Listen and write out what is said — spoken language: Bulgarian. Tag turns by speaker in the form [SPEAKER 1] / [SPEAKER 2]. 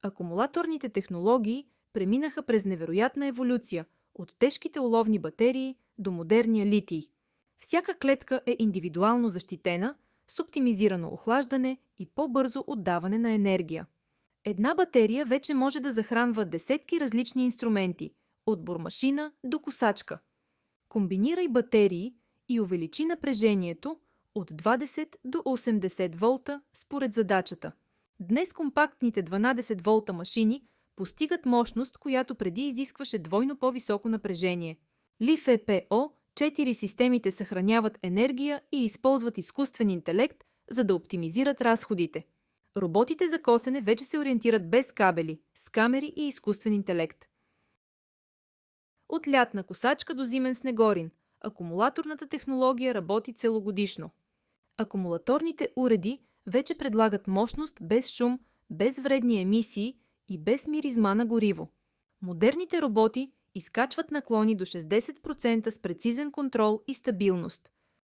[SPEAKER 1] Акумулаторните технологии преминаха през невероятна еволюция от тежките оловни батерии до модерния литий. Всяка клетка е индивидуално защитена, с оптимизирано охлаждане и по-бързо отдаване на енергия. Една батерия вече може да захранва десетки различни инструменти, от бормашина до косачка. Комбинирай батерии и увеличи напрежението от 20 до 80 волта според задачата. Днес компактните 12 волта машини постигат мощност, която преди изискваше двойно по-високо напрежение. LiFePO 4 системите съхраняват енергия и използват изкуствен интелект, за да оптимизират разходите. Роботите за косене вече се ориентират без кабели, с камери и изкуствен интелект. От лятна косачка до зимен снегорин, акумулаторната технология работи целогодишно. Акумулаторните уреди вече предлагат мощност без шум, без вредни емисии и без миризма на гориво. Модерните роботи изкачват наклони до 60% с прецизен контрол и стабилност.